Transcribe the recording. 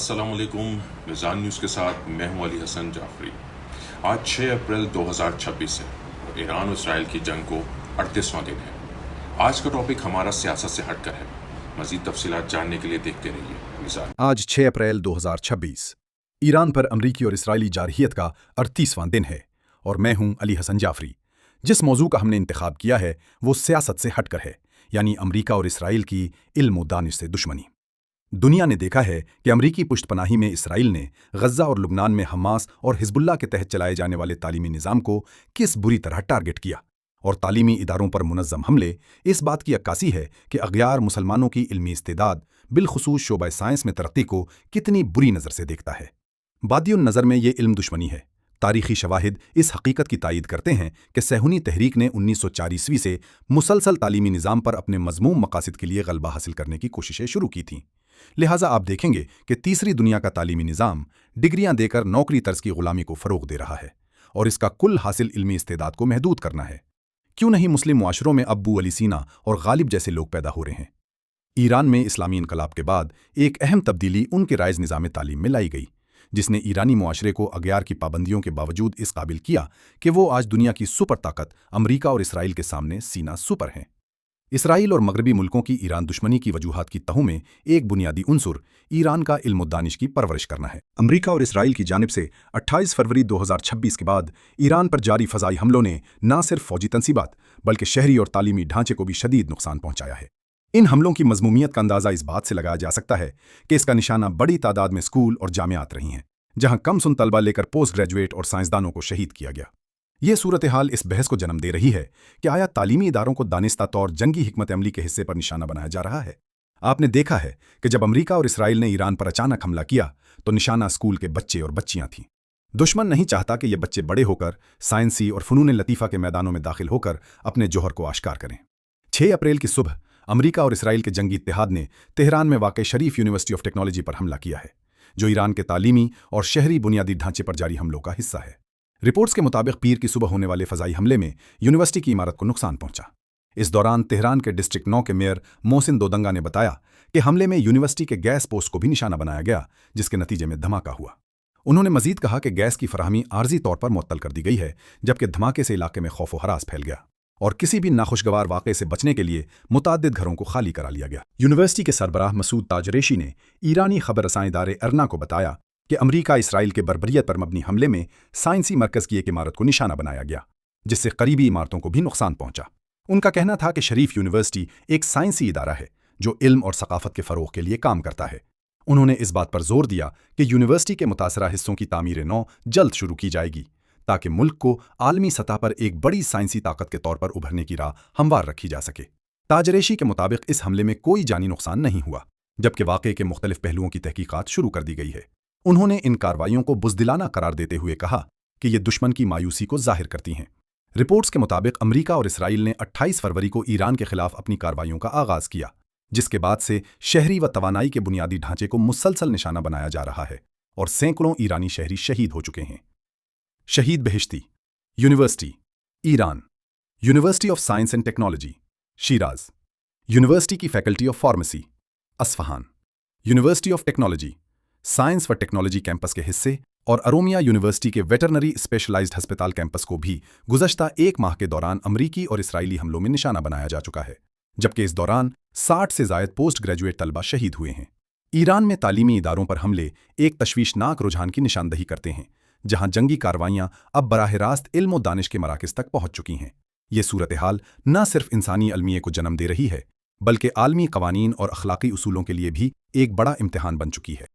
अस्सलामुअलैकुम। मिज़ान न्यूज़ के साथ मैं हूं अली हसन जाफरी। आज 6 अप्रैल 2026 है और ईरान और इसराइल की जंग को 38वां दिन है। आज का टॉपिक हमारा सियासत से हटकर है। मज़ीद तफसीलात जानने के लिए देखते रहिए मिज़ान। आज 6 अप्रैल 2026 ईरान पर अमरीकी और इस्राएली जारहियत का 38वां दिन है और मैं हूं अली हसन जाफरी। जिस मौजू का हमने इंतखाब किया है वो सियासत से हटकर है, यानी अमरीका और इस्राएल की इल्म व दानिश से दुश्मनी। दुनिया ने देखा है कि अमरीकी पुष्टपनाही में इस्राएल ने गज़ा और लुबनान में हमास और हिजबुल्लाह के तहत चलाए जाने वाले तालीमी निज़ाम को किस बुरी तरह टारगेट किया, और तालीमी इदारों पर मुनज़्ज़म हमले इस बात की अक्कासी है कि अग़यार मुसलमानों की इल्मी इस्तेदाद बिलखुसूस शोबा साइंस में तरक्की को कितनी बुरी नज़र से देखता है। बादियुन नज़र में ये इल्म दुश्मनी है। तारीखी शवाहिद इस हकीकत की तायीद करते हैं कि सहूनी तहरीक ने 1904 ईस्वी से मुसलसल तालीमी निज़ाम पर अपने मज़मूम मकासद के लिए गलबा हासिल करने की कोशिशें शुरू की थीं। लिहाजा आप देखेंगे कि तीसरी दुनिया का तालीमी निज़ाम डिग्रियां देकर नौकरी तर्ज की गुलामी को फ़रोग़ दे रहा है और इसका कुल हासिल इल्मी इस्तेदाद को महदूद करना है। क्यों नहीं मुस्लिम मुआशरों में अब्बू अली सीना और गालिब जैसे लोग पैदा हो रहे हैं। ईरान में इस्लामी इनकलाब के बाद एक अहम तब्दीली उनके राइज निज़ाम तालीम में लाई गई, जिसने ईरानी मुआशरे को अग़यार की पाबंदियों के बावजूद इस काबिल किया कि वो आज दुनिया की सुपर ताकत अमरीका और इसराइल के सामने सीना सुपर हैं। इसराइल और मगरबी मुल्कों की ईरान दुश्मनी की वजूहात की तहों में एक बुनियादी उनसुर ईरान का इल्म दानिश की परवरिश करना है। अमरीका और इसराइल की जानिब से 28 फरवरी 2026 के बाद ईरान पर जारी फ़ज़ाई हमलों ने न सिर्फ फ़ौजी तनसीबात बल्कि शहरी और तालीमी ढांचे को भी शदीद नुकसान पहुंचाया है। इन हमलों की मज़मूमियत का अंदाज़ा इस बात से लगाया जा सकता है कि इसका निशाना बड़ी तादाद में स्कूल और जामियात रही हैं, जहाँ कम सुन तलबा लेकर पोस्ट ग्रेजुएट और साइंसदानों को शहीद किया गया। ये सूरत हाल इस बहस को जन्म दे रही है कि आया तालीमी इदारों को दानिस्ता तौर जंगी हिकमत अमली के हिस्से पर निशाना बनाया जा रहा है। आपने देखा है कि जब अमरीका और इसराइल ने ईरान पर अचानक हमला किया तो निशाना स्कूल के बच्चे और बच्चियां थीं। दुश्मन नहीं चाहता कि ये बच्चे बड़े होकर साइंसी और फ़नून लतीफ़ा के मैदानों में दाखिल होकर अपने जौहर को आश्कार करें। 6 अप्रैल की सुबह अमरीका और इसराइल के जंगी इत्तेहाद ने तेहरान में वाक़ शरीफ यूनिवर्सिटी ऑफ टेक्नोलॉजी पर हमला किया है, जो ईरान के तालीमी और शहरी बुनियादी ढांचे पर जारी हमलों का हिस्सा है। रिपोर्ट्स के मुताबिक पीर की सुबह होने वाले फ़ज़ाई हमले में यूनिवर्सिटी की इमारत को नुकसान पहुंचा। इस दौरान तेहरान के डिस्ट्रिक्ट 9 के मेयर मोहसिन दोदंगा ने बताया कि हमले में यूनिवर्सिटी के गैस पोस्ट को भी निशाना बनाया गया, जिसके नतीजे में धमाका हुआ। उन्होंने मजीद कहा कि गैस की फराहमी आर्जी तौर पर मुअत्तल कर दी गई है, जबकि धमाके से इलाके में खौफ व हरास फैल गया और किसी भी नाखुशगवार वाक़े से बचने के लिए मुताद्दिद घरों को खाली करा लिया गया। यूनिवर्सिटी के सरबराह मसूद ताजरेशी ने ईरानी खबर रसां इदारे अर्ना को बताया कि अमरीका इसराइल के बर्बरियत पर मबनी हमले में साइंसी मरकज़ की एक इमारत को निशाना बनाया गया, जिससे करीबी इमारतों को भी नुकसान पहुंचा। उनका कहना था कि शरीफ यूनिवर्सिटी एक साइंसी इदारा है जो इल्म और सकाफत के फ़रोग़ के लिए काम करता है। उन्होंने इस बात पर जोर दिया कि यूनिवर्सिटी के मुतासरा हिस्सों की तामीर नौ जल्द शुरू की जाएगी, ताकि मुल्क को आलमी सतह पर एक बड़ी साइंसी ताकत के तौर पर उभरने की राह हमवार रखी जा सके। ताजरेशी के मुताबिक इस हमले में कोई जानी नुकसान नहीं हुआ, जबकि वाक़े के मुख्तलिफ पहलुओं की तहकीकात शुरू कर दी गई है। उन्होंने इन कार्रवाइयों को बुज़दिलाना करार देते हुए कहा कि ये दुश्मन की मायूसी को जाहिर करती हैं। रिपोर्ट्स के मुताबिक अमरीका और इसराइल ने 28 फरवरी को ईरान के खिलाफ अपनी कार्रवाइयों का आगाज़ किया, जिसके बाद से शहरी व तवानाई के बुनियादी ढांचे को मुसलसल निशाना बनाया जा रहा है और सैकड़ों ईरानी शहरी शहीद हो चुके हैं। Shahid Beheshti University Iran, University of Science and Technology Shiraz, University की faculty of pharmacy Isfahan, university of technology science व टेक्नोलॉजी कैंपस के हिस्से और अरोमिया यूनिवर्सिटी के वेटरनरी स्पेशलाइज्ड अस्पताल कैंपस को भी गुज़श्ता एक माह के दौरान अमरीकी और इसराइली हमलों में निशाना बनाया जा चुका है, जबकि इस दौरान 60 से ज़ायद पोस्ट ग्रेजुएट तलबा शहीद हुए हैं। ईरान में तालीमी इदारों पर हमले एक तशवीशनाक रुझान की निशानदही करते हैं, जहां जंगी कार्रवाइयां अब बराह रास्त इल्म व दानिश के मराकिज़ तक पहुंच चुकी हैं। ये सूरत हाल न सिर्फ इंसानी अलमिये को जन्म दे रही है, बल्कि आलमी कवानीन और अखलाकी उसूलों के लिए भी एक बड़ा इम्तिहान बन चुकी है।